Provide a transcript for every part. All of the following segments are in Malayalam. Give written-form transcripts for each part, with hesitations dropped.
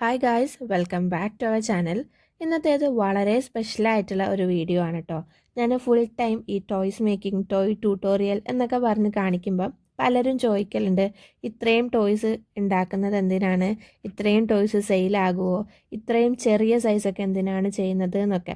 Hi guys, welcome back to our channel. ഇന്നത്തേത് വളരെ സ്പെഷ്യലായിട്ടുള്ള ഒരു വീഡിയോ ആണ് കേട്ടോ. ഞാൻ ഫുൾ ടൈം ഈ ടോയ്സ് മേക്കിംഗ്, ടോയ് ട്യൂട്ടോറിയൽ എന്നൊക്കെ പറഞ്ഞ് കാണിക്കുമ്പോൾ പലരും ചോദിക്കലുണ്ട്, ഇത്രയും ടോയ്സ് ഉണ്ടാക്കുന്നത് എന്തിനാണ്, ഇത്രയും ടോയ്സ് സെയിലാകുമോ, ഇത്രയും ചെറിയ സൈസൊക്കെ എന്തിനാണ് ചെയ്യുന്നത് എന്നൊക്കെ.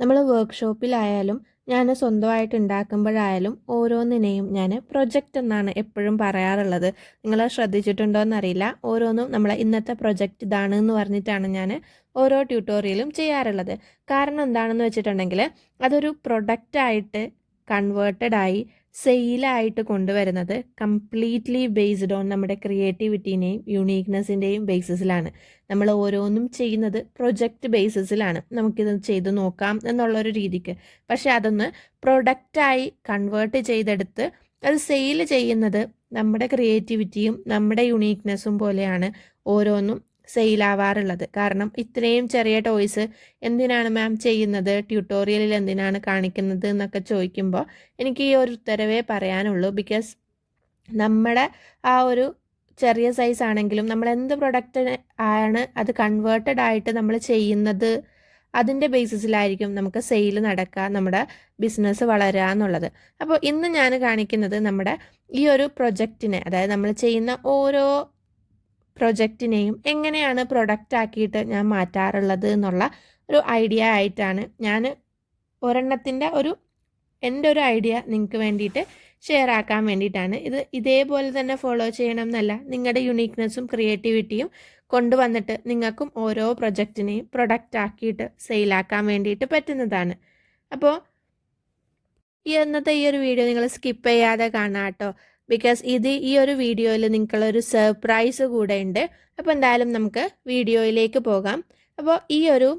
നമ്മൾ വർക്ക്ഷോപ്പിലായാലും ഞാൻ സ്വന്തമായിട്ട് ഉണ്ടാക്കുമ്പോഴായാലും ഓരോന്നിനെയും ഞാൻ പ്രൊജക്റ്റ് എന്നാണ് എപ്പോഴും പറയാറുള്ളത്. നിങ്ങൾ ശ്രദ്ധിച്ചിട്ടുണ്ടോ എന്നറിയില്ല, ഓരോന്നും നമ്മളെ ഇന്നത്തെ പ്രൊജക്റ്റ് ഇതാണ് എന്ന് പറഞ്ഞിട്ടാണ് ഞാൻ ഓരോ ട്യൂട്ടോറിയലും ചെയ്യാറുള്ളത്. കാരണം എന്താണെന്ന് വെച്ചിട്ടുണ്ടെങ്കിൽ അതൊരു പ്രൊഡക്റ്റായിട്ട് കൺവേർട്ടഡ് ആയി സെയിലായിട്ട് കൊണ്ടുവരുന്നത് കംപ്ലീറ്റ്ലി ബേസ്ഡ് ഓൺ നമ്മുടെ ക്രിയേറ്റിവിറ്റീനെയും യുണീക്നെസ്സിൻ്റെയും ബേസിസിലാണ്. നമ്മൾ ഓരോന്നും ചെയ്യുന്നത് പ്രൊജക്റ്റ് ബേസിസിലാണ്, നമുക്കിത് ചെയ്ത് നോക്കാം എന്നുള്ളൊരു രീതിക്ക്. പക്ഷെ അതൊന്ന് പ്രൊഡക്റ്റായി കൺവേർട്ട് ചെയ്തെടുത്ത് അത് സെയിൽ ചെയ്യുന്നത് നമ്മുടെ ക്രിയേറ്റിവിറ്റിയും നമ്മുടെ യുണീക്നെസ്സും പോലെയാണ് ഓരോന്നും സെയിലാവാറുള്ളത്. കാരണം ഇത്രയും ചെറിയ ടോയ്സ് എന്തിനാണ് മാം ചെയ്യുന്നത്, ട്യൂട്ടോറിയലിൽ എന്തിനാണ് കാണിക്കുന്നത് എന്നൊക്കെ ചോദിക്കുമ്പോൾ എനിക്ക് ഈ ഒരു ഉത്തരവേ പറയാനുള്ളൂ. ബിക്കോസ് നമ്മുടെ ആ ഒരു ചെറിയ സൈസ് ആണെങ്കിലും നമ്മൾ എന്ത് പ്രൊഡക്റ്റ് ആണ് അത് കൺവേർട്ടഡ് ആയിട്ട് നമ്മൾ ചെയ്യുന്നത്, അതിൻ്റെ ബേസിസിലായിരിക്കും നമുക്ക് സെയിൽ നടക്കുക, നമ്മുടെ ബിസിനസ് വളരുക എന്നുള്ളത്. അപ്പോൾ ഇന്ന് ഞാൻ കാണിക്കുന്നത് നമ്മുടെ ഈ ഒരു പ്രൊജക്റ്റിനെ, അതായത് നമ്മൾ ചെയ്യുന്ന ഓരോ പ്രൊജക്റ്റിനെയും എങ്ങനെയാണ് പ്രൊഡക്റ്റ് ആക്കിയിട്ട് ഞാൻ മാറ്റാറുള്ളത് എന്നുള്ള ഒരു ഐഡിയ ആയിട്ടാണ്. ഞാൻ ഒരെണ്ണത്തിൻ്റെ എൻ്റെ ഒരു ഐഡിയ നിങ്ങൾക്ക് വേണ്ടിയിട്ട് ഷെയർ ആക്കാൻ വേണ്ടിയിട്ടാണ്. ഇത് ഇതേപോലെ തന്നെ ഫോളോ ചെയ്യണം എന്നല്ല, നിങ്ങളുടെ യുണീക്നെസ്സും ക്രിയേറ്റിവിറ്റിയും കൊണ്ടുവന്നിട്ട് നിങ്ങൾക്കും ഓരോ പ്രൊജക്റ്റിനെയും പ്രൊഡക്റ്റ് ആക്കിയിട്ട് സെയിലാക്കാൻ വേണ്ടിയിട്ട് പറ്റുന്നതാണ്. അപ്പോൾ ഇന്നത്തെ ഈ ഒരു വീഡിയോ നിങ്ങൾ സ്കിപ്പ് ചെയ്യാതെ കാണാം കേട്ടോ. ബിക്കോസ് ഈ ഒരു വീഡിയോയിൽ നിങ്ങൾക്കുള്ളൊരു സർപ്രൈസ് കൂടെ ഉണ്ട്. അപ്പോൾ എന്തായാലും നമുക്ക് വീഡിയോയിലേക്ക് പോകാം. അപ്പോൾ ഈ ഒരു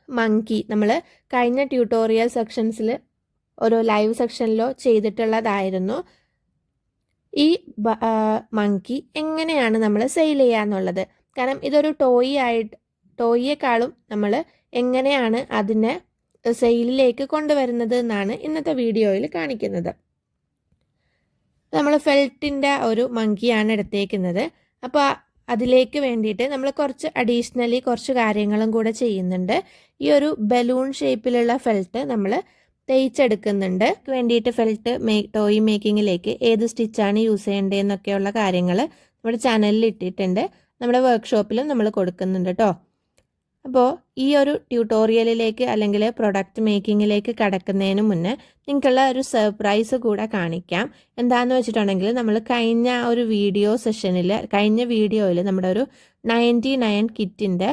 മങ്കി നമ്മൾ കഴിഞ്ഞ ട്യൂട്ടോറിയൽ സെക്ഷൻസിൽ ഒരു ലൈവ് സെക്ഷനിലോ ചെയ്തിട്ടുള്ളതായിരുന്നു. ഈ മങ്കി എങ്ങനെയാണ് നമ്മൾ സെയിൽ ചെയ്യുക എന്നുള്ളത്. കാരണം ഇതൊരു ടോയിയേക്കാളും നമ്മൾ എങ്ങനെയാണ് അതിനെ സെയിലിലേക്ക് കൊണ്ടുവരുന്നത് എന്നാണ് ഇന്നത്തെ വീഡിയോയിൽ കാണിക്കുന്നത്. നമ്മൾ ഫെൽറ്റിൻ്റെ ഒരു മങ്കിയാണ് എടുത്തേക്കുന്നത്. അപ്പോൾ അതിലേക്ക് വേണ്ടിയിട്ട് നമ്മൾ കുറച്ച് കാര്യങ്ങളും കൂടെ ചെയ്യുന്നുണ്ട്. ഈ ഒരു ബലൂൺ ഷേപ്പിലുള്ള ഫെൽറ്റ് നമ്മൾ തേച്ചെടുക്കുന്നുണ്ട്. വേണ്ടിയിട്ട് ഫെൽറ്റ് ടോയ് മേക്കിങ്ങിലേക്ക് ഏത് സ്റ്റിച്ചാണ് യൂസ് ചെയ്യേണ്ടതെന്നൊക്കെയുള്ള കാര്യങ്ങൾ നമ്മുടെ ചാനലിൽ ഇട്ടിട്ടുണ്ട്. നമ്മുടെ വർക്ക്ഷോപ്പിലും നമ്മൾ കൊടുക്കുന്നുണ്ട് കേട്ടോ. അപ്പോൾ ഈ ഒരു ട്യൂട്ടോറിയലിലേക്ക് അല്ലെങ്കിൽ പ്രൊഡക്റ്റ് മേക്കിങ്ങിലേക്ക് കടക്കുന്നതിന് മുന്നേ നിങ്ങൾക്കുള്ള ഒരു സർപ്രൈസ് കൂടെ കാണിക്കാം. എന്താണെന്ന് വെച്ചിട്ടുണ്ടെങ്കിൽ നമ്മൾ കഴിഞ്ഞ വീഡിയോയിൽ നമ്മുടെ ഒരു 99 കിറ്റിൻ്റെ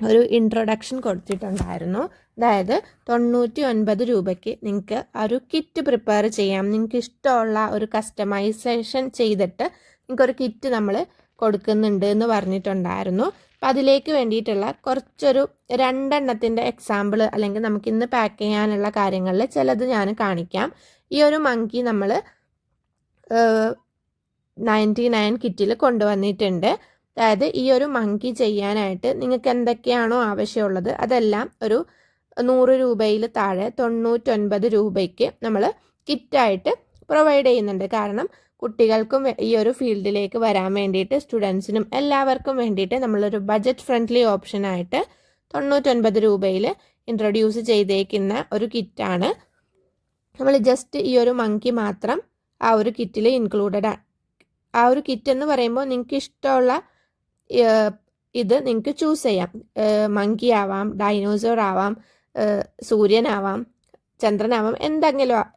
ഒരു ഇൻട്രൊഡക്ഷൻ കൊടുത്തിട്ടുണ്ടായിരുന്നു. അതായത് 99 രൂപയ്ക്ക് നിങ്ങൾക്ക് ഒരു കിറ്റ് പ്രിപ്പയർ ചെയ്യാം. നിങ്ങൾക്ക് ഇഷ്ടമുള്ള ഒരു കസ്റ്റമൈസേഷൻ ചെയ്തിട്ട് നിങ്ങൾക്കൊരു കിറ്റ് നമ്മൾ കൊടുക്കുന്നുണ്ട് എന്ന് പറഞ്ഞിട്ടുണ്ടായിരുന്നു. അപ്പം അതിലേക്ക് വേണ്ടിയിട്ടുള്ള കുറച്ചൊരു 2 എണ്ണത്തിൻ്റെ എക്സാമ്പിൾ അല്ലെങ്കിൽ നമുക്കിന്ന് പാക്ക് ചെയ്യാനുള്ള കാര്യങ്ങളിൽ ചിലത് ഞാൻ കാണിക്കാം. ഈ ഒരു മങ്കി നമ്മൾ 99 കിറ്റിൽ കൊണ്ടുവന്നിട്ടുണ്ട്. അതായത് ഈ ഒരു മങ്കി ചെയ്യാനായിട്ട് നിങ്ങൾക്ക് എന്തൊക്കെയാണോ ആവശ്യമുള്ളത് അതെല്ലാം ഒരു 100 രൂപയിൽ താഴെ 99 രൂപയ്ക്ക് നമ്മൾ കിറ്റായിട്ട് പ്രൊവൈഡ് ചെയ്യുന്നുണ്ട്. കാരണം കുട്ടികൾക്കും ഈ ഒരു ഫീൽഡിലേക്ക് വരാൻ വേണ്ടിയിട്ട്, സ്റ്റുഡൻസിനും എല്ലാവർക്കും വേണ്ടിയിട്ട് നമ്മളൊരു ബഡ്ജറ്റ് ഫ്രണ്ട്ലി ഓപ്ഷനായിട്ട് 99 രൂപയിൽ ഇൻട്രൊഡ്യൂസ് ചെയ്തേക്കുന്ന ഒരു കിറ്റാണ്. നമ്മൾ ജസ്റ്റ് ഈ ഒരു മങ്കി മാത്രം ആ ഒരു കിറ്റിൽ ഇൻക്ലൂഡഡ്. ആ ഒരു കിറ്റ് എന്ന് പറയുമ്പോൾ നിങ്ങൾക്ക് ഇഷ്ടമുള്ള ഇത് നിങ്ങൾക്ക് ചൂസ് ചെയ്യാം. മങ്കി ആവാം, ഡൈനോസർ ആവാം, സൂര്യനാവാം, ചന്ദ്രനാവാം,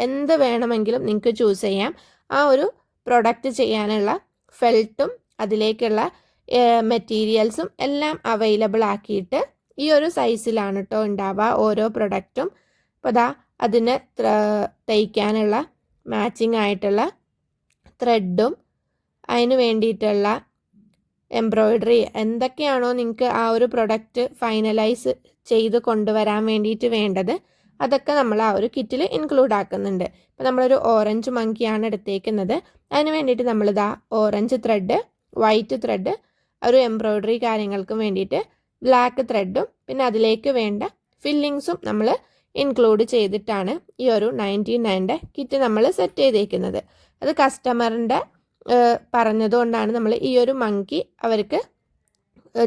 എന്ത് വേണമെങ്കിലും നിങ്ങൾക്ക് ചൂസ് ചെയ്യാം. ആ ഒരു പ്രൊഡക്റ്റ് ചെയ്യാനുള്ള ഫെൽറ്റും അതിലേക്കുള്ള മെറ്റീരിയൽസും എല്ലാം അവൈലബിൾ ആക്കിയിട്ട് ഈ ഒരു സൈസിലാണ് കേട്ടോ ഉണ്ടാവുക ഓരോ പ്രൊഡക്റ്റും. അപ്പോൾ അതിന് തയ്ക്കാനുള്ള മാച്ചിങ് ആയിട്ടുള്ള ത്രെഡും അതിന് വേണ്ടിയിട്ടുള്ള എംബ്രോയിഡറി എന്തൊക്കെയാണോ നിങ്ങൾക്ക് ആ ഒരു പ്രൊഡക്റ്റ് ഫൈനലൈസ് ചെയ്ത് കൊണ്ടുവരാൻ വേണ്ടിയിട്ട് വേണ്ടത് അതൊക്കെ നമ്മൾ ആ ഒരു കിറ്റിൽ ഇൻക്ലൂഡ് ആക്കുന്നുണ്ട്. ഇപ്പോൾ നമ്മളൊരു ഓറഞ്ച് മങ്കിയാണ് എടുത്തേക്കുന്നത്. അതിന് വേണ്ടിയിട്ട് നമ്മളിതാ ഓറഞ്ച് ത്രെഡ്, വൈറ്റ് ത്രെഡ്, ഒരു എംബ്രോയിഡറി കാര്യങ്ങൾക്കും വേണ്ടിയിട്ട് ബ്ലാക്ക് ത്രെഡും പിന്നെ അതിലേക്ക് വേണ്ട ഫില്ലിങ്സും നമ്മൾ ഇൻക്ലൂഡ് ചെയ്തിട്ടാണ് ഈ ഒരു 99 കിറ്റ് നമ്മൾ സെറ്റ് ചെയ്തേക്കുന്നത്. അത് കസ്റ്റമറിൻ്റെ പറഞ്ഞതുകൊണ്ടാണ് നമ്മൾ ഈ ഒരു മങ്കി അവർക്ക്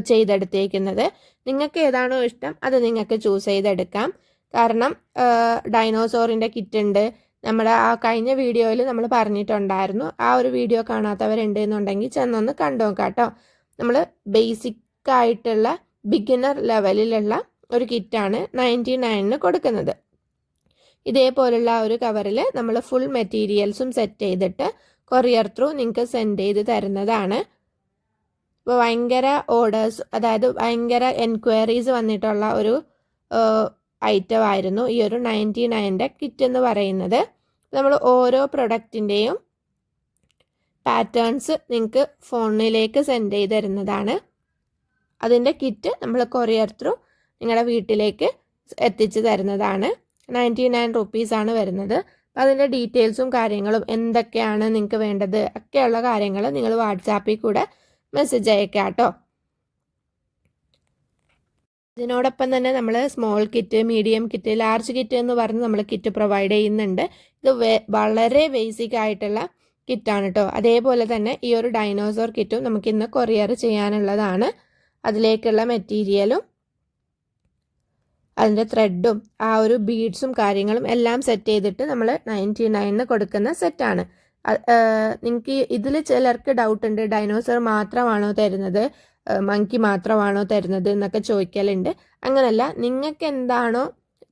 ചെയ്തെടുത്തേക്കുന്നത്. നിങ്ങൾക്ക് ഏതാണോ ഇഷ്ടം അത് നിങ്ങൾക്ക് ചൂസ് ചെയ്തെടുക്കാം. കാരണം ഡൈനോസോറിൻ്റെ കിറ്റ് ഉണ്ട്. നമ്മുടെ ആ കഴിഞ്ഞ വീഡിയോയിൽ നമ്മൾ പറഞ്ഞിട്ടുണ്ടായിരുന്നു. ആ ഒരു വീഡിയോ കാണാത്തവരുണ്ട് എന്നുണ്ടെങ്കിൽ ചെന്നൊന്ന് കണ്ടു നോക്കാം കേട്ടോ. നമ്മൾ ബേസിക് ആയിട്ടുള്ള ബിഗിനർ ലെവലിലുള്ള ഒരു കിറ്റാണ് 99 കൊടുക്കുന്നത്. ഇതേപോലുള്ള ഒരു കവറിൽ നമ്മൾ ഫുൾ മെറ്റീരിയൽസും സെറ്റ് ചെയ്തിട്ട് കൊറിയർ ത്രൂ നിങ്ങൾക്ക് സെൻഡ് ചെയ്ത് തരുന്നതാണ്. ഇപ്പോൾ ഭയങ്കര ഓർഡേഴ്സ്, അതായത് ഭയങ്കര എൻക്വയറീസ് വന്നിട്ടുള്ള ഒരു ഐറ്റം ആയിരുന്നു ഈ ഒരു 99 കിറ്റ് എന്ന് പറയുന്നത്. നമ്മൾ ഓരോ പ്രൊഡക്റ്റിൻ്റെയും പാറ്റേൺസ് നിങ്ങൾക്ക് ഫോണിലേക്ക് സെൻഡ് ചെയ്ത് തരുന്നതാണ്. അതിൻ്റെ കിറ്റ് നമ്മൾ കൊറിയർ ത്രൂ നിങ്ങളുടെ വീട്ടിലേക്ക് എത്തിച്ച് തരുന്നതാണ്. 99 റുപ്പീസാണ് വരുന്നത്. അപ്പോൾ അതിൻ്റെ ഡീറ്റെയിൽസും കാര്യങ്ങളും എന്തൊക്കെയാണ് നിങ്ങൾക്ക് വേണ്ടത് ഒക്കെയുള്ള കാര്യങ്ങൾ നിങ്ങൾ വാട്സാപ്പിൽ കൂടെ മെസ്സേജ് അയക്കാം കേട്ടോ. ഇതിനോടൊപ്പം തന്നെ നമ്മൾ small kit, medium kit, large kit എന്ന് പറഞ്ഞ് നമ്മൾ കിറ്റ് പ്രൊവൈഡ് ചെയ്യുന്നുണ്ട്. ഇത് വളരെ ബേസിക് ആയിട്ടുള്ള കിറ്റാണ് കേട്ടോ. അതേപോലെ തന്നെ ഈ ഒരു ഡൈനോസോർ കിറ്റും നമുക്ക് ഇന്ന് കൊറിയർ ചെയ്യാനുള്ളതാണ്. അതിലേക്കുള്ള മെറ്റീരിയലും അതിൻ്റെ ത്രെഡും ആ ഒരു ബീഡ്സും കാര്യങ്ങളും എല്ലാം സെറ്റ് ചെയ്തിട്ട് നമ്മൾ 99 കൊടുക്കുന്ന സെറ്റാണ്. നിങ്ങൾക്ക് ഇതിൽ ചിലർക്ക് ഡൗട്ട് ഉണ്ട്, ഡൈനോസർ മാത്രമാണോ തരുന്നത്, മങ്കി മാത്രമാണോ തരുന്നത് എന്നൊക്കെ ചോദിക്കലുണ്ട്. അങ്ങനല്ല, നിങ്ങൾക്ക് എന്താണോ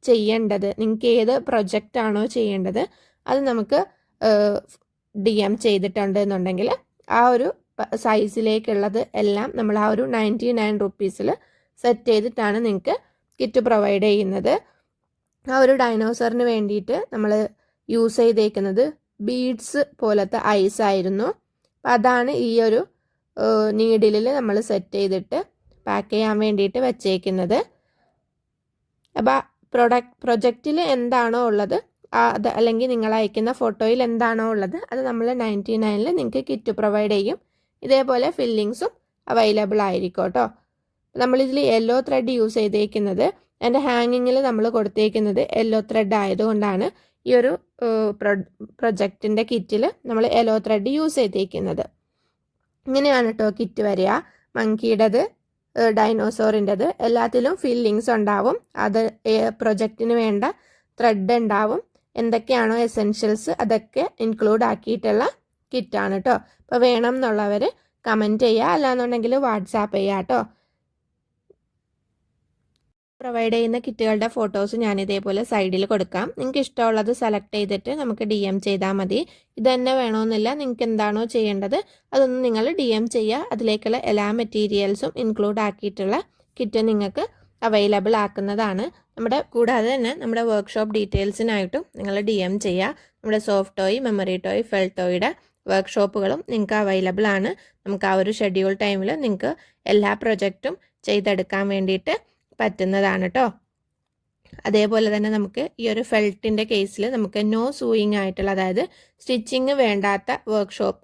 ചെയ്യേണ്ടത്, നിങ്ങൾക്ക് ഏത് പ്രൊജക്റ്റ് ആണോ ചെയ്യേണ്ടത് അത് നമുക്ക് DM ചെയ്തിട്ടുണ്ട് എന്നുണ്ടെങ്കിൽ ആ ഒരു സൈസിലേക്കുള്ളത് എല്ലാം നമ്മൾ ആ ഒരു 99 റുപ്പീസിൽ സെറ്റ് ചെയ്തിട്ടാണ് നിങ്ങൾക്ക് കിറ്റ് പ്രൊവൈഡ് ചെയ്യുന്നത്. ആ ഒരു ഡൈനോസറിന് വേണ്ടിയിട്ട് നമ്മൾ യൂസ് ചെയ്തേക്കുന്നത് ബീഡ്സ് പോലത്തെ ഐസ് ആയിരുന്നു. അപ്പം അതാണ് ഈ ഒരു നീഡിലിൽ നമ്മൾ സെറ്റ് ചെയ്തിട്ട് പാക്ക് ചെയ്യാൻ വേണ്ടിയിട്ട് വെച്ചേക്കുന്നത്. അപ്പോൾ പ്രൊജക്റ്റിൽ എന്താണോ ഉള്ളത് അത്, അല്ലെങ്കിൽ നിങ്ങൾ അയക്കുന്ന ഫോട്ടോയിൽ എന്താണോ ഉള്ളത് അത് നമ്മൾ 99 നിങ്ങൾക്ക് കിറ്റ് പ്രൊവൈഡ് ചെയ്യും. ഇതേപോലെ ഫില്ലിങ്സും അവൈലബിൾ ആയിരിക്കും കേട്ടോ. നമ്മളിതിൽ യെല്ലോ ത്രെഡ് യൂസ് ചെയ്തേക്കുന്നത്, അതിൻ്റെ ഹാങ്ങിങ്ങിൽ നമ്മൾ കൊടുത്തേക്കുന്നത് യെല്ലോ ത്രെഡ് ആയതുകൊണ്ടാണ് ഈ ഒരു പ്രൊജക്റ്റിൻ്റെ കിറ്റിൽ നമ്മൾ യെല്ലോ ത്രെഡ് യൂസ് ചെയ്തേക്കുന്നത്. ഇങ്ങനെയാണ് കേട്ടോ കിറ്റ് വരിക. മങ്കിയുടേത്, ഡൈനോസോറിൻ്റെത് എല്ലാത്തിലും ഫില്ലിങ്സ് ഉണ്ടാവും. അത് പ്രൊജക്റ്റിന് വേണ്ട ത്രെഡ് ഉണ്ടാവും. എന്തൊക്കെയാണോ എസെൻഷ്യൽസ് അതൊക്കെ ഇൻക്ലൂഡ് ആക്കിയിട്ടുള്ള കിറ്റാണ് കേട്ടോ. അപ്പോൾ വേണം എന്നുള്ളവർ കമൻറ്റ് ചെയ്യുക, അല്ലാന്നുണ്ടെങ്കിൽ വാട്സാപ്പ് ചെയ്യുക കേട്ടോ. പ്രൊവൈഡ് ചെയ്യുന്ന കിറ്റുകളുടെ ഫോട്ടോസ് ഞാൻ ഇതേപോലെ സൈഡിൽ കൊടുക്കാം. നിങ്ങൾക്ക് ഇഷ്ടമുള്ളത് സെലക്ട് ചെയ്തിട്ട് നമുക്ക് DM ചെയ്താൽ മതി. ഇത് തന്നെ വേണമെന്നില്ല, നിങ്ങൾക്ക് എന്താണോ ചെയ്യേണ്ടത് അതൊന്ന് നിങ്ങൾ DM ചെയ്യുക. അതിലേക്കുള്ള എല്ലാ മെറ്റീരിയൽസും ഇൻക്ലൂഡ് ആക്കിയിട്ടുള്ള കിറ്റ് നിങ്ങൾക്ക് അവൈലബിൾ ആക്കുന്നതാണ്. കൂടാതെ തന്നെ നമ്മുടെ വർക്ക്ഷോപ്പ് ഡീറ്റെയിൽസിനായിട്ടും നിങ്ങൾ DM ചെയ്യുക. നമ്മുടെ soft toy, memory toy, felt ടോയുടെ വർക്ക്ഷോപ്പുകളും നിങ്ങൾക്ക് അവൈലബിൾ ആണ്. നമുക്ക് ആ ഒരു ഷെഡ്യൂൾ ടൈമിൽ നിങ്ങൾക്ക് എല്ലാ പ്രൊജക്റ്റും ചെയ്തെടുക്കാൻ വേണ്ടിയിട്ട് പറ്റുന്നതാണ് കേട്ടോ. അതേപോലെ തന്നെ നമുക്ക് ഈ ഒരു ഫെൽറ്റിൻ്റെ കേസിൽ നമുക്ക് നോ സൂയിങ് ആയിട്ടുള്ള, അതായത് സ്റ്റിച്ചിങ് വേണ്ടാത്ത വർക്ക്ഷോപ്പ്,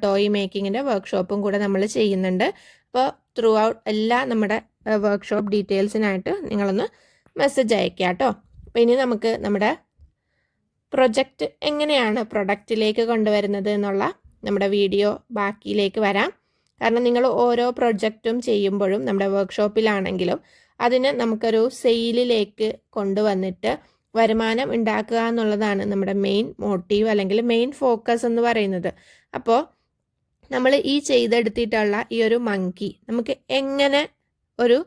ടോയ് മേക്കിങ്ങിൻ്റെ വർക്ക്ഷോപ്പും കൂടെ നമ്മൾ ചെയ്യുന്നുണ്ട്. അപ്പോൾ ത്രൂ ഔട്ട് എല്ലാ നമ്മുടെ വർക്ക്ഷോപ്പ് ഡീറ്റെയിൽസിനായിട്ട് നിങ്ങളൊന്ന് മെസ്സേജ് അയക്കുക കേട്ടോ. അപ്പോൾ ഇനി നമുക്ക് നമ്മുടെ പ്രൊജക്റ്റ് എങ്ങനെയാണ് പ്രൊഡക്റ്റിലേക്ക് കൊണ്ടുവരുന്നത് എന്നുള്ള നമ്മുടെ വീഡിയോ ബാക്കിയിലേക്ക് വരാം. കാരണം നിങ്ങൾ ഓരോ പ്രൊജക്റ്റും ചെയ്യുമ്പോഴും നമ്മുടെ വർക്ക്ഷോപ്പിലാണെങ്കിലും അതിന് നമുക്കൊരു സെയിലിലേക്ക് കൊണ്ടുവന്നിട്ട് വരുമാനം ഉണ്ടാക്കുക എന്നുള്ളതാണ് നമ്മുടെ മെയിൻ മോട്ടീവ് അല്ലെങ്കിൽ മെയിൻ ഫോക്കസ് എന്ന് പറയുന്നത്. അപ്പോൾ നമ്മൾ ഈ ചെയ്തെടുത്തിട്ടുള്ള ഈ ഒരു മങ്കി നമുക്ക് എങ്ങനെ ഒരു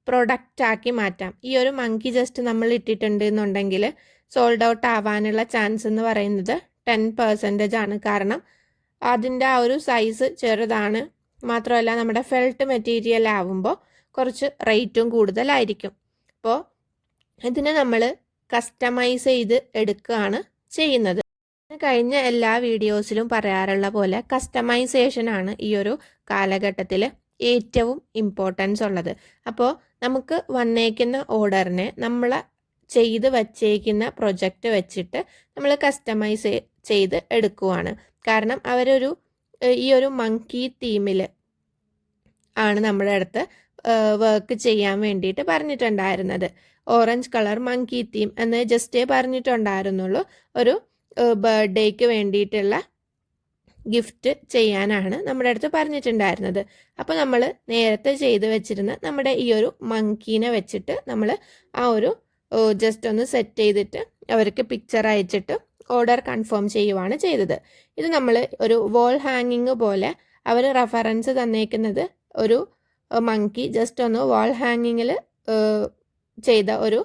പ്രൊഡക്റ്റാക്കി മാറ്റാം. ഈ ഒരു മങ്കി ജസ്റ്റ് നമ്മൾ ഇട്ടിട്ടുണ്ട് എന്നുണ്ടെങ്കിൽ സോൾഡ് ഔട്ട് ആവാനുള്ള ചാൻസ് എന്ന് പറയുന്നത് 10% ആണ്. കാരണം അതിൻ്റെ ആ ഒരു സൈസ് ചെറുതാണ്. മാത്രമല്ല നമ്മുടെ ഫെൽറ്റ് മെറ്റീരിയൽ ആവുമ്പോൾ കുറച്ച് റേറ്റും കൂടുതലായിരിക്കും. അപ്പോൾ ഇതിനെ നമ്മൾ കസ്റ്റമൈസ് ചെയ്ത് എടുക്കുകയാണ് ചെയ്യുന്നത്. കഴിഞ്ഞ എല്ലാ വീഡിയോസിലും പറയാറുള്ള പോലെ കസ്റ്റമൈസേഷനാണ് ഈ ഒരു കാലഘട്ടത്തിൽ ഏറ്റവും ഇമ്പോർട്ടൻസ് ഉള്ളത്. അപ്പോൾ നമുക്ക് വന്നേക്കുന്ന ഓർഡറിനെ നമ്മൾ ചെയ്ത് വച്ചേക്കുന്ന പ്രൊജക്റ്റ് വെച്ചിട്ട് നമ്മൾ കസ്റ്റമൈസ് ചെയ്ത് എടുക്കുവാണ്. കാരണം അവരൊരു ഈ ഒരു മങ്കി തീമിൽ ആണ് നമ്മുടെ അടുത്ത് വർക്ക് ചെയ്യാൻ വേണ്ടിയിട്ട് പറഞ്ഞിട്ടുണ്ടായിരുന്നത്. ഓറഞ്ച് കളർ മങ്കി തീം എന്ന് ജസ്റ്റേ പറഞ്ഞിട്ടുണ്ടായിരുന്നുള്ളൂ. ഒരു ബർത്ത്ഡേക്ക് വേണ്ടിയിട്ടുള്ള ഗിഫ്റ്റ് ചെയ്യാനാണ് നമ്മുടെ അടുത്ത് പറഞ്ഞിട്ടുണ്ടായിരുന്നത്. അപ്പോൾ നമ്മൾ നേരത്തെ ചെയ്ത് വെച്ചിരുന്ന നമ്മുടെ ഈ ഒരു മങ്കീനെ വെച്ചിട്ട് നമ്മൾ ആ ഒരു ജസ്റ്റ് ഒന്ന് സെറ്റ് ചെയ്തിട്ട് അവർക്ക് പിക്ചർ അയച്ചിട്ട് ഓർഡർ കൺഫേം ചെയ്യുവാണ് ചെയ്തത്. ഇത് നമ്മൾ ഒരു വാൾ ഹാങ്ങിങ് പോലെ അവർ റെഫറൻസ് തന്നേക്കുന്നത് ഒരു മങ്കി ജസ്റ്റ് ഒന്ന് വാൾ ഹാങ്ങിങ്ങിൽ ചെയ്ത ഒരു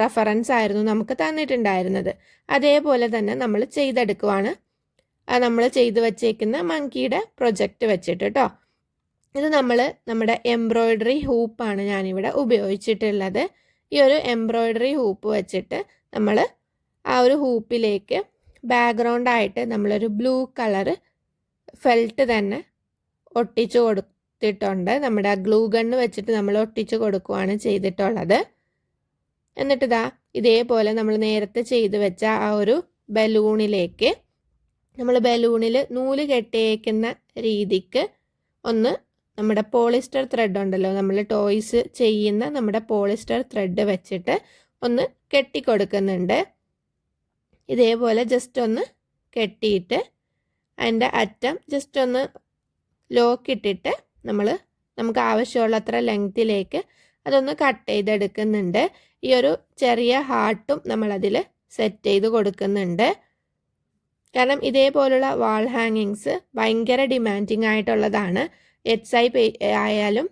റെഫറൻസ് ആയിരുന്നു നമുക്ക് തന്നിട്ടുണ്ടായിരുന്നത്. അതേപോലെ തന്നെ നമ്മൾ ചെയ്തെടുക്കുവാണ് നമ്മൾ ചെയ്തു വച്ചേക്കുന്ന മങ്കിയുടെ പ്രൊജക്റ്റ് വെച്ചിട്ട് കേട്ടോ. ഇത് നമ്മുടെ എംബ്രോയ്ഡറി ഹൂപ്പാണ് ഞാനിവിടെ ഉപയോഗിച്ചിട്ടുള്ളത്. ഈ ഒരു എംബ്രോയ്ഡറി ഹൂപ്പ് വെച്ചിട്ട് നമ്മൾ ആ ഒരു ഹൂപ്പിലേക്ക് ബാക്ക്ഗ്രൗണ്ടായിട്ട് നമ്മളൊരു ബ്ലൂ കളറ് ഫെൽറ്റ് തന്നെ ഒട്ടിച്ചു കൊടുത്തിട്ടുണ്ട്. നമ്മുടെ ഗ്ലൂ ഗണ്ണ് വെച്ചിട്ട് നമ്മൾ ഒട്ടിച്ചു കൊടുക്കുകയാണ് ചെയ്തിട്ടുള്ളത്. എന്നിട്ട് ഇതേപോലെ നമ്മൾ നേരത്തെ ചെയ്തു വെച്ച ആ ഒരു ബലൂണിലേക്ക് നമ്മൾ ബലൂണിൽ നൂല് കെട്ടിയേക്കുന്ന രീതിക്ക് ഒന്ന് നമ്മുടെ പോളിസ്റ്റർ ത്രെഡ് ഉണ്ടല്ലോ, നമ്മൾ ടോയ്സ് ചെയ്യുന്ന നമ്മുടെ പോളിസ്റ്റർ ത്രെഡ് വെച്ചിട്ട് ഒന്ന് കെട്ടിക്കൊടുക്കുന്നുണ്ട്. ഇതേപോലെ ജസ്റ്റ് ഒന്ന് കെട്ടിയിട്ട് അതിൻ്റെ അറ്റം ജസ്റ്റ് ഒന്ന് ലോക്കിട്ടിട്ട് നമുക്ക് ആവശ്യമുള്ള അത്ര ലെങ്ത്തിലേക്ക് അതൊന്ന് കട്ട് ചെയ്തെടുക്കുന്നുണ്ട്. ഈ ഒരു ചെറിയ ഹാർട്ടും നമ്മളതിൽ സെറ്റ് ചെയ്ത് കൊടുക്കുന്നുണ്ട്. കാരണം ഇതേപോലുള്ള വാൾ ഹാങ്ങിങ്സ് ഭയങ്കര ഡിമാൻഡിങ് ആയിട്ടുള്ളതാണ്. എറ്റ്സൈ ആയാലും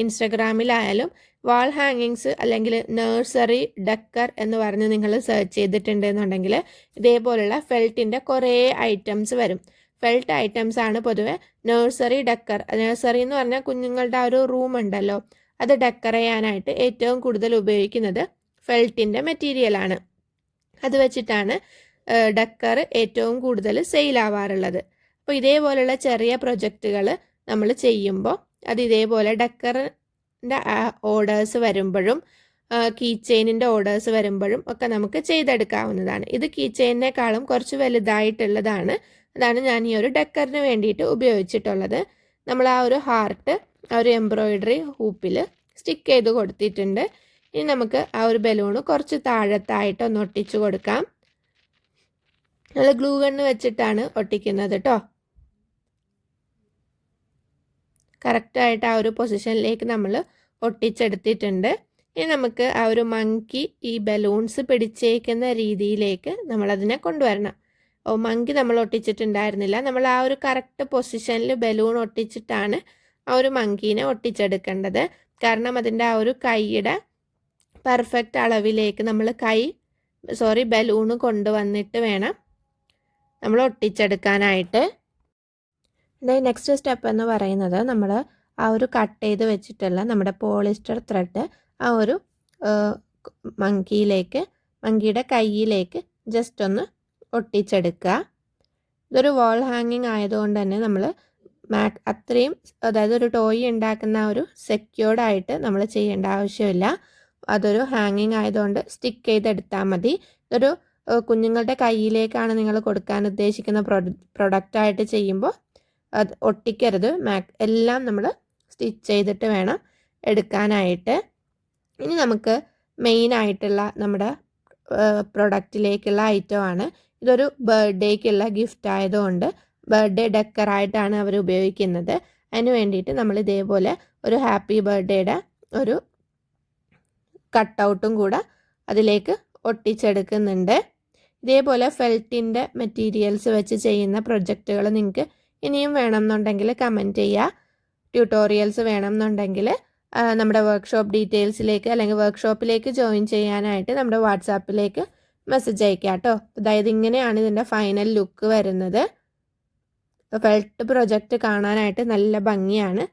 ഇൻസ്റ്റഗ്രാമിലായാലും വാൾ ഹാങ്ങിങ്സ് അല്ലെങ്കിൽ നഴ്സറി ഡക്കർ എന്ന് പറഞ്ഞ് നിങ്ങൾ സെർച്ച് ചെയ്തിട്ടുണ്ടെന്നുണ്ടെങ്കിൽ ഇതേപോലുള്ള ഫെൽറ്റിൻ്റെ കുറേ ഐറ്റംസ് വരും. ഫെൽറ്റ് ഐറ്റംസ് ആണ് പൊതുവെ നഴ്സറി ഡക്കർ. നഴ്സറി എന്ന് പറഞ്ഞാൽ കുഞ്ഞുങ്ങളുടെ ആ ഒരു റൂം ഉണ്ടല്ലോ, അത് ഡെക്കർ ചെയ്യാനായിട്ട് ഏറ്റവും കൂടുതൽ ഉപയോഗിക്കുന്നത് ഫെൽറ്റിൻ്റെ മെറ്റീരിയലാണ്. അത് വെച്ചിട്ടാണ് ഡക്കർ ഏറ്റവും കൂടുതൽ സെയിലാവാറുള്ളത്. അപ്പോൾ ഇതേപോലുള്ള ചെറിയ പ്രൊജക്റ്റുകൾ നമ്മൾ ചെയ്യുമ്പോൾ അത് ഇതേപോലെ ഡക്കറിൻ്റെ ഓർഡേഴ്സ് വരുമ്പോഴും കീ ചെയിനിൻ്റെ ഓർഡേഴ്സ് വരുമ്പോഴും ഒക്കെ നമുക്ക് ചെയ്തെടുക്കാവുന്നതാണ്. ഇത് കീ ചെയിനേക്കാളും കുറച്ച് വലുതായിട്ടുള്ളതാണ്. അതാണ് ഞാൻ ഈ ഒരു ഡക്കറിന് വേണ്ടിയിട്ട് ഉപയോഗിച്ചിട്ടുള്ളത്. നമ്മൾ ആ ഒരു ഹാർട്ട് ആ ഒരു എംബ്രോയിഡറി ഹൂപ്പിൽ സ്റ്റിക്ക് ചെയ്ത് കൊടുത്തിട്ടുണ്ട്. ഇനി നമുക്ക് ആ ഒരു ബലൂണ് കുറച്ച് താഴത്തായിട്ട് ഒന്ന് ഒട്ടിച്ചു കൊടുക്കാം. നമ്മൾ ഗ്ലൂ ഗണ്ണ് വെച്ചിട്ടാണ് ഒട്ടിക്കുന്നത് കേട്ടോ. കറക്റ്റായിട്ട് ആ ഒരു പൊസിഷനിലേക്ക് നമ്മൾ ഒട്ടിച്ചെടുത്തിട്ടുണ്ട്. ഇനി നമുക്ക് ആ ഒരു മങ്കി ഈ ബലൂൺസ് പിടിച്ചേക്കുന്ന രീതിയിലേക്ക് നമ്മളതിനെ കൊണ്ടുവരണം. മങ്കി നമ്മൾ ഒട്ടിച്ചിട്ടുണ്ടായിരുന്നില്ല. നമ്മൾ ആ ഒരു കറക്റ്റ് പൊസിഷനിൽ ബലൂൺ ഒട്ടിച്ചിട്ടാണ് ആ ഒരു മങ്കീനെ ഒട്ടിച്ചെടുക്കേണ്ടത്. കാരണം അതിൻ്റെ ആ ഒരു കൈയുടെ പെർഫെക്റ്റ് അളവിലേക്ക് നമ്മൾ ബലൂണ് കൊണ്ടുവന്നിട്ട് വേണം നമ്മൾ ഒട്ടിച്ചെടുക്കാനായിട്ട്. നെക്സ്റ്റ് സ്റ്റെപ്പ് എന്ന് പറയുന്നത് നമ്മൾ ആ ഒരു കട്ട് ചെയ്ത് വെച്ചിട്ടുള്ള നമ്മുടെ പോളിസ്റ്റർ ത്രെഡ് ആ ഒരു മങ്കിയുടെ കൈയിലേക്ക് ജസ്റ്റ് ഒന്ന് ഒട്ടിച്ചെടുക്കുക. ഇതൊരു വാൾ ഹാങ്ങിങ് ആയതുകൊണ്ട് തന്നെ നമ്മൾ അത്രയും, അതായത് ഒരു ടോയ് ഉണ്ടാക്കുന്ന ആ ഒരു സെക്യൂർഡായിട്ട് നമ്മൾ ചെയ്യേണ്ട ആവശ്യമില്ല. അതൊരു ഹാങ്ങിങ് ആയതുകൊണ്ട് സ്റ്റിക്ക് ചെയ്തെടുത്താൽ മതി. ഇതൊരു കുഞ്ഞുങ്ങളുടെ കയ്യിലേക്കാണ് നിങ്ങൾ കൊടുക്കാൻ ഉദ്ദേശിക്കുന്ന പ്രൊഡക്റ്റായിട്ട് ചെയ്യുമ്പോൾ അത് ഒട്ടിക്കരുത്. എല്ലാം നമ്മൾ സ്റ്റിച്ച് ചെയ്തിട്ട് വേണം എടുക്കാനായിട്ട്. ഇനി നമുക്ക് മെയിനായിട്ടുള്ള നമ്മുടെ പ്രൊഡക്റ്റിലേക്കുള്ള ഐറ്റമാണ്. ഇതൊരു ബർത്ത്ഡേക്കുള്ള ഗിഫ്റ്റ് ആയതുകൊണ്ട് ബർത്ത്ഡേ ഡെക്കറായിട്ടാണ് അവർ ഉപയോഗിക്കുന്നത്. അതിന് വേണ്ടിയിട്ട് നമ്മൾ ഇതേപോലെ ഒരു ഹാപ്പി ബർത്ത്ഡേയുടെ ഒരു കട്ടൗട്ടും കൂടെ അതിലേക്ക് ഒട്ടിച്ചെടുക്കുന്നുണ്ട്. ഇതേപോലെ ഫെൽറ്റിൻ്റെ മെറ്റീരിയൽസ് വെച്ച് ചെയ്യുന്ന പ്രൊജക്റ്റുകൾ നിങ്ങൾക്ക് ഇനിയും വേണമെന്നുണ്ടെങ്കിൽ കമൻറ്റ് ചെയ്യുക. ട്യൂട്ടോറിയൽസ് വേണമെന്നുണ്ടെങ്കിൽ നമ്മുടെ വർക്ക്ഷോപ്പ് ഡീറ്റെയിൽസിലേക്ക് അല്ലെങ്കിൽ വർക്ക്ഷോപ്പിലേക്ക് ജോയിൻ ചെയ്യാനായിട്ട് നമ്മുടെ വാട്സാപ്പിലേക്ക് മെസ്സേജ് അയക്കാം കേട്ടോ. അതായത് ഇങ്ങനെയാണ് ഇതിൻ്റെ ഫൈനൽ ലുക്ക് വരുന്നത്. ഫെൽറ്റ് പ്രൊജക്റ്റ് കാണാനായിട്ട് നല്ല ഭംഗിയാണ്,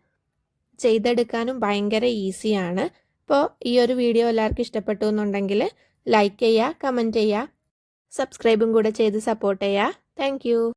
ചെയ്തെടുക്കാനും ഭയങ്കര ഈസിയാണ്. അപ്പോൾ ഈ ഒരു വീഡിയോ എല്ലാവർക്കും ഇഷ്ടപ്പെട്ടു എന്നുണ്ടെങ്കിൽ ലൈക്ക് ചെയ്യുക, കമൻറ്റ് ചെയ്യുക, സബ്സ്ക്രൈബും കൂടെ ചെയ്ത് സപ്പോർട്ട് ചെയ്യുക. താങ്ക്